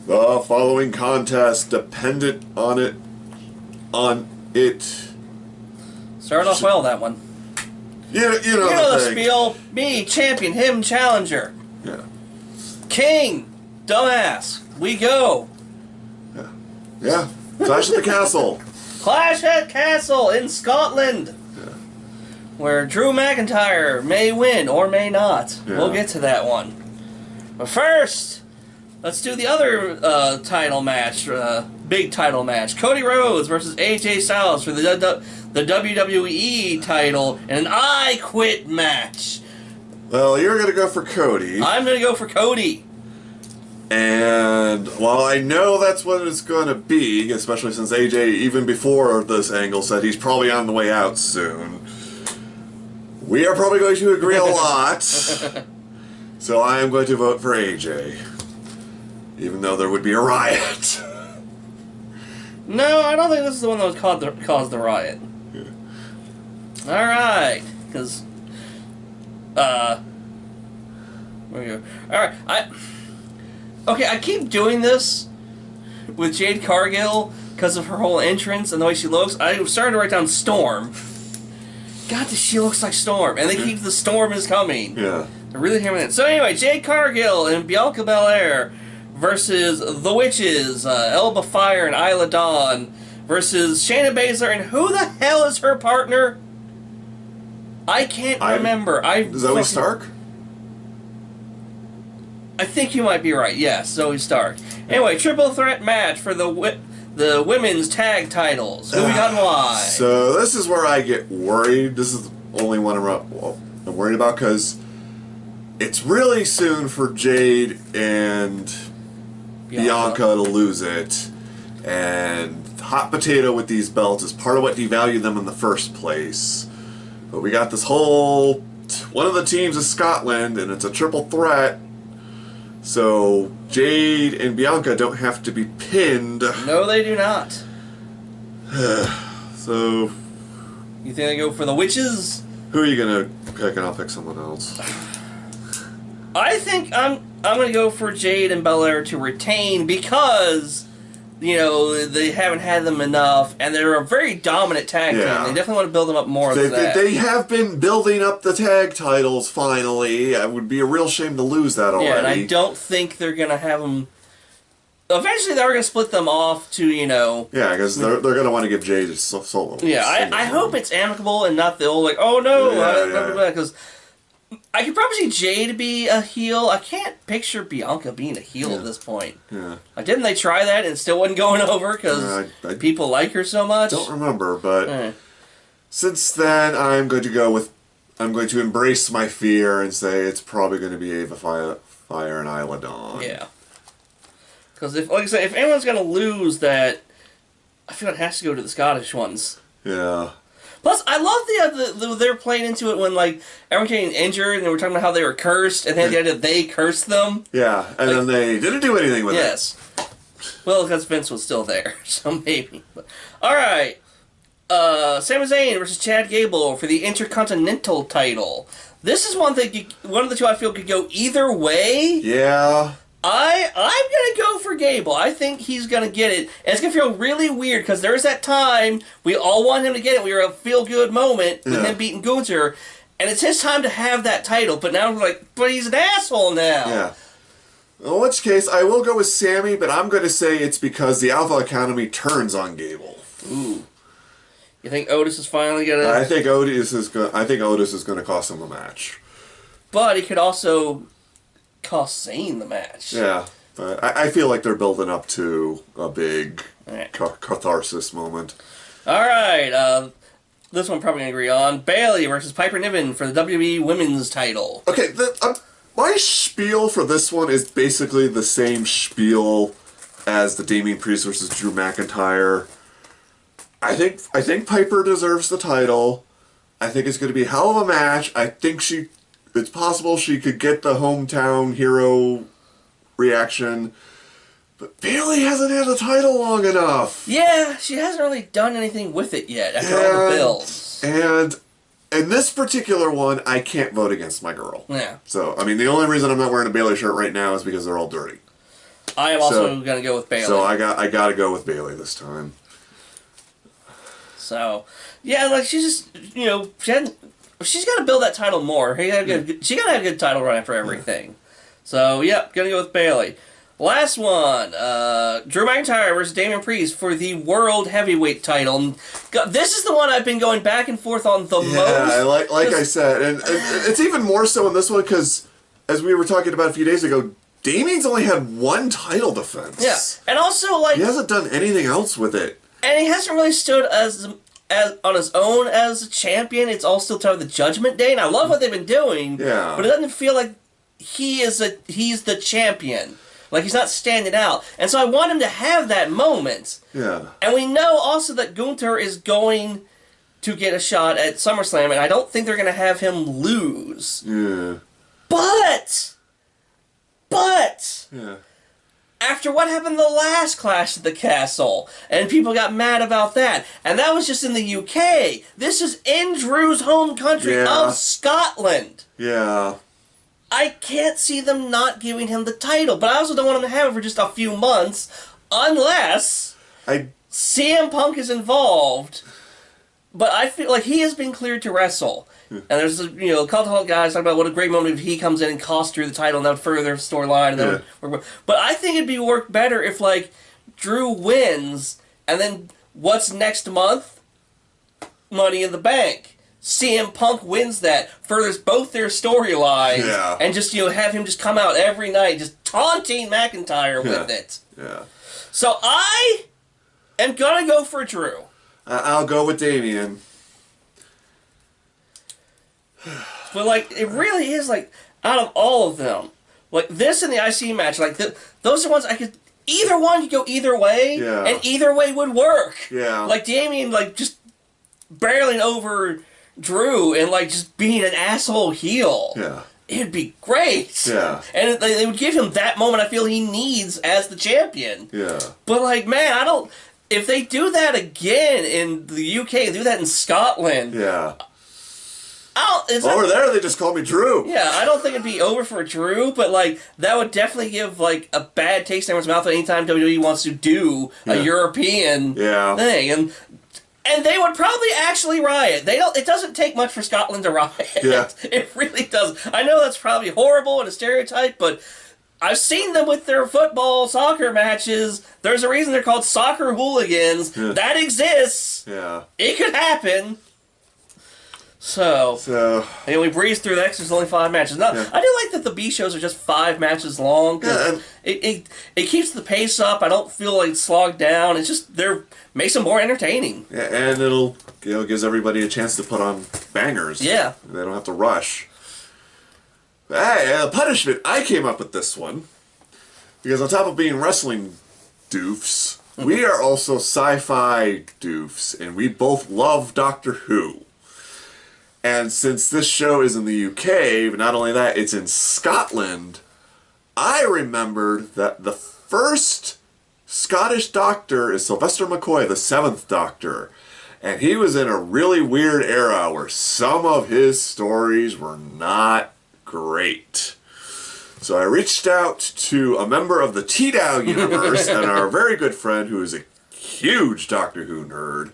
The following contest dependent on it. Started off well, that one. You know the spiel. Me, champion, him, challenger. Yeah. King, dumbass. We go. Yeah. Clash at the Castle. Clash at Castle in Scotland. Yeah. Where Drew McIntyre may win or may not. Yeah. We'll get to that one. But first, let's do the other title match, big title match. Cody Rhodes versus AJ Styles for the WWE title in an I Quit match. Well, you're going to go for Cody. I'm going to go for Cody. And while I know that's what it's going to be, especially since AJ, even before this angle, said he's probably on the way out soon, we are probably going to agree a lot. So I am going to vote for AJ. Even though there would be a riot. No, I don't think this is the one that was caused the riot. Yeah. Alright. Because, where we go? Alright, okay, I keep doing this with Jade Cargill because of her whole entrance and the way she looks. I started to write down Storm. God, she looks like Storm. And they keep the Storm is coming. Yeah. They're really hammering it. So anyway, Jade Cargill and Bianca Belair versus The Witches, Elba Fire and Isla Dawn versus Shayna Baszler, and who the hell is her partner? I can't remember. Zoe Stark? I think you might be right. Yes, Zoe Stark. Anyway, triple threat match for the women's tag titles. Who we got and why? So this is where I get worried. This is the only one I'm worried about because it's really soon for Jade and Bianca to lose it. And hot potato with these belts is part of what devalued them in the first place. But we got this whole... One of the teams is Scotland, and it's a triple threat. So Jade and Bianca don't have to be pinned. No, they do not. So... You think they go for the Witches? Who are you going to pick, and I'll pick someone else. I think I'm going to go for Jade and Belair to retain because, they haven't had them enough, and they're a very dominant tag team. They definitely want to build them up more than that. They have been building up the tag titles, finally. It would be a real shame to lose that already. Yeah, and I don't think they're going to have them... Eventually, they're going to split them off to, Yeah, because they're going to want to give Jade a solo. Yeah, I hope it's amicable and not the old, like, oh no, because... I could probably see Jade be a heel. I can't picture Bianca being a heel at this point. Yeah. Didn't they try that and it still wasn't going over because people like her so much? Don't remember, but since then I'm going to embrace my fear and say it's probably going to be Ava Fire and Isla Dawn. Yeah. Because like I said, if anyone's going to lose that, I feel it has to go to the Scottish ones. Yeah. Plus, I love the they're playing into it when, like, everyone getting injured, and they were talking about how they were cursed, and then the idea that they cursed them. Yeah, and then they didn't do anything with it. Yes. Well, because Vince was still there, so maybe. Alright. Sami Zayn versus Chad Gable for the Intercontinental title. This is one of the two I feel could go either way. Yeah. I'm going to go for Gable. I think he's going to get it. And it's going to feel really weird because there's that time we all want him to get it. We were a feel-good moment with him beating Gunther. And it's his time to have that title. But now we're like, but he's an asshole now. Yeah. In which case, I will go with Sammy, but I'm going to say it's because the Alpha Academy turns on Gable. Ooh. You think Otis is finally going to... I think Otis is going to cost him a match. But he could also... cost Zayn the match. Yeah, but I feel like they're building up to a big catharsis moment. Alright, this one I'm probably going to agree on. Bayley versus Piper Niven for the WWE Women's title. Okay, my spiel for this one is basically the same spiel as the Damian Priest versus Drew McIntyre. I think Piper deserves the title. I think it's going to be a hell of a match. I think it's possible she could get the hometown hero reaction, but Bayley hasn't had the title long enough. Yeah, she hasn't really done anything with it yet after all the bills. And in this particular one, I can't vote against my girl. Yeah. So, I mean, the only reason I'm not wearing a Bayley shirt right now is because they're all dirty. I am also going to go with Bayley. So I got to go with Bayley this time. So, yeah, like, she's just, you know, she's got to build that title more. She got to have a good title run after everything. So, yep, going to go with Bayley. Last one, Drew McIntyre versus Damian Priest for the World Heavyweight title. This is the one I've been going back and forth on the most. Yeah, like I said, and it's even more so in this one because, as we were talking about a few days ago, Damian's only had one title defense. Yeah, and also, like, he hasn't done anything else with it. And he hasn't really stood as on his own as a champion. It's all still tied with the Judgment Day, and I love what they've been doing. Yeah. But it doesn't feel like he's the champion. Like, he's not standing out. And so I want him to have that moment. Yeah. And we know also that Gunther is going to get a shot at SummerSlam, and I don't think they're going to have him lose. Yeah. But! Yeah. After what happened the last Clash at the Castle, and people got mad about that, and that was just in the UK. This is in Drew's home country of Scotland. Yeah. I can't see them not giving him the title, but I also don't want him to have it for just a few months, unless CM Punk is involved. But I feel like he has been cleared to wrestle. And there's, you know, a couple of guys talking about what a great moment if he comes in and costs Drew the title and that would further their storyline. But I think it'd be worked better if, like, Drew wins, and then what's next month? Money in the Bank. CM Punk wins that, furthers both their storylines, and just, you know, have him just come out every night, just taunting McIntyre with it. Yeah. So I am gonna go for Drew. I'll go with Damian. But, like, it really is, like, out of all of them, like, this and the IC match, like, those are ones I could, either one could go either way, and either way would work. Yeah. Like, Damian, like, just barreling over Drew and, like, just being an asshole heel. Yeah. It'd be great. Yeah. And they would give him that moment I feel he needs as the champion. Yeah. But, like, man, I don't... If they do that again in the UK, do that in Scotland... Yeah. Over there, they just call me Drew. Yeah, I don't think it'd be over for Drew, but, like, that would definitely give, like, a bad taste in everyone's mouth anytime WWE wants to do a European thing. And they would probably actually riot. It doesn't take much for Scotland to riot. Yeah. It really doesn't. I know that's probably horrible and a stereotype, but I've seen them with their football, soccer matches. There's a reason they're called soccer hooligans. Yeah. That exists. Yeah. It could happen. So and we breezed through that because there's only 5 matches. Now, I do like that the B shows are just 5 matches long. It keeps the pace up. I don't feel like slogged down. It's just makes them more entertaining. Yeah, and it'll gives everybody a chance to put on bangers. Yeah, they don't have to rush. Hey, punishment! I came up with this one because on top of being wrestling doofs, we are also sci-fi doofs, and we both love Doctor Who. And since this show is in the UK, but not only that, it's in Scotland, I remembered that the first Scottish Doctor is Sylvester McCoy, the 7th Doctor. And he was in a really weird era where some of his stories were not great. So I reached out to a member of the TDOW universe and our very good friend who is a huge Doctor Who nerd.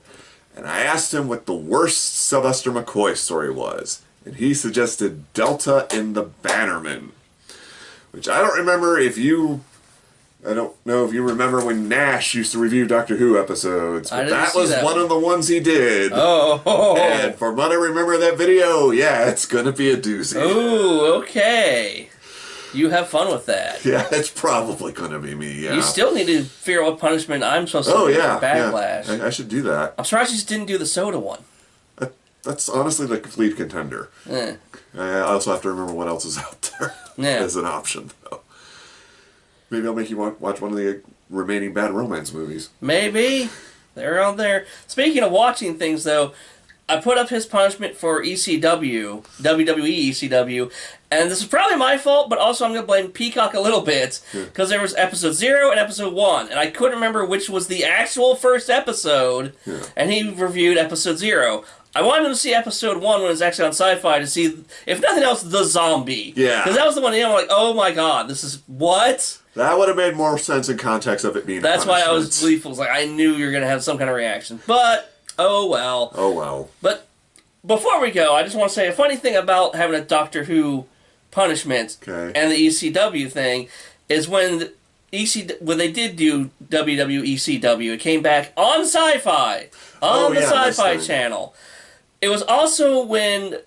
And I asked him what the worst Sylvester McCoy story was. And he suggested Delta in the Bannerman. Which I don't remember I don't know if you remember when Nash used to review Doctor Who episodes. But that was one of the ones he did. Oh. And from what I remember that video, yeah, it's going to be a doozy. Ooh, okay. You have fun with that. Yeah, it's probably going to be me, yeah. You still need to figure out what punishment I'm supposed to do for Backlash. Yeah. I should do that. I'm surprised you just didn't do the soda one. That's honestly the complete contender. I also have to remember what else is out there as an option, though. Maybe I'll make you watch one of the remaining Bad Romance movies. Maybe. They're out there. Speaking of watching things, though, I put up his punishment for ECW, WWE ECW, and this is probably my fault, but also I'm going to blame Peacock a little bit, because there was episode 0 and episode 1, and I couldn't remember which was the actual first episode, and he reviewed episode 0. I wanted him to see episode 1 when it was actually on Sci-Fi to see, if nothing else, the zombie. Yeah. Because that was the one, I'm like, oh my god, this is, what? That would have made more sense in context of it being. That's why I was gleeful. Like I knew you were gonna have some kind of reaction, but oh well. Oh well. But before we go, I just want to say a funny thing about having a Doctor Who punishment and the ECW thing is when when they did do WWECW, it came back on Sci-Fi on the Sci-Fi channel. It was also when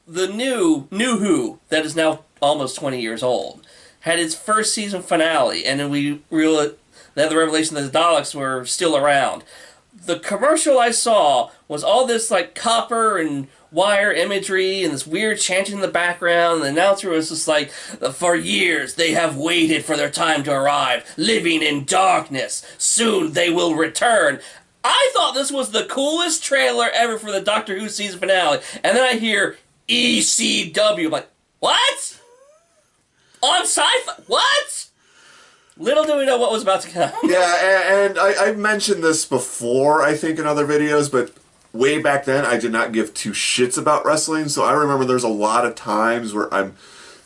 the new Who, that is now almost 20 years old, had its first season finale, and then we realized that the revelation that the Daleks were still around. The commercial I saw was all this like copper and wire imagery and this weird chanting in the background. And the announcer was just like, for years they have waited for their time to arrive, living in darkness. Soon they will return. I thought this was the coolest trailer ever for the Doctor Who season finale. And then I hear ECW. I'm like, what? On Sci-Fi? What? Little do we know what was about to come. Yeah, and I've mentioned this before, I think, in other videos, but way back then, I did not give two shits about wrestling, so I remember there's a lot of times where I'm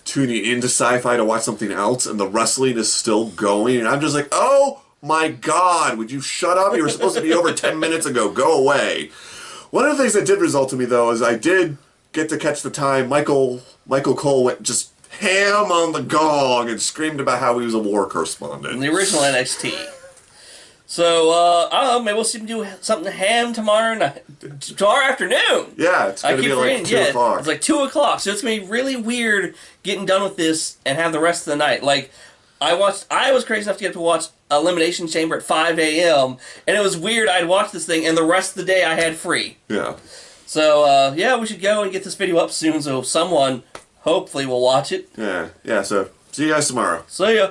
tuning into Sci-Fi to watch something else, and the wrestling is still going, and I'm just like, oh my god, would you shut up? You were supposed to be over 10 minutes ago. Go away. One of the things that did result to me, though, is I did get to catch the time Michael Cole went just ham on the gong and screamed about how he was a war correspondent. In the original NXT. So, I don't know, maybe we'll see him do something ham tomorrow afternoon. Yeah, it's going to be like 2 o'clock. It's like 2 o'clock, so it's going to be really weird getting done with this and have the rest of the night. Like, I was crazy enough to get to watch Elimination Chamber at 5 a.m., and it was weird. I'd watch this thing, and the rest of the day I had free. Yeah. So, yeah, we should go and get this video up soon so someone hopefully will watch it. Yeah, so see you guys tomorrow. See ya.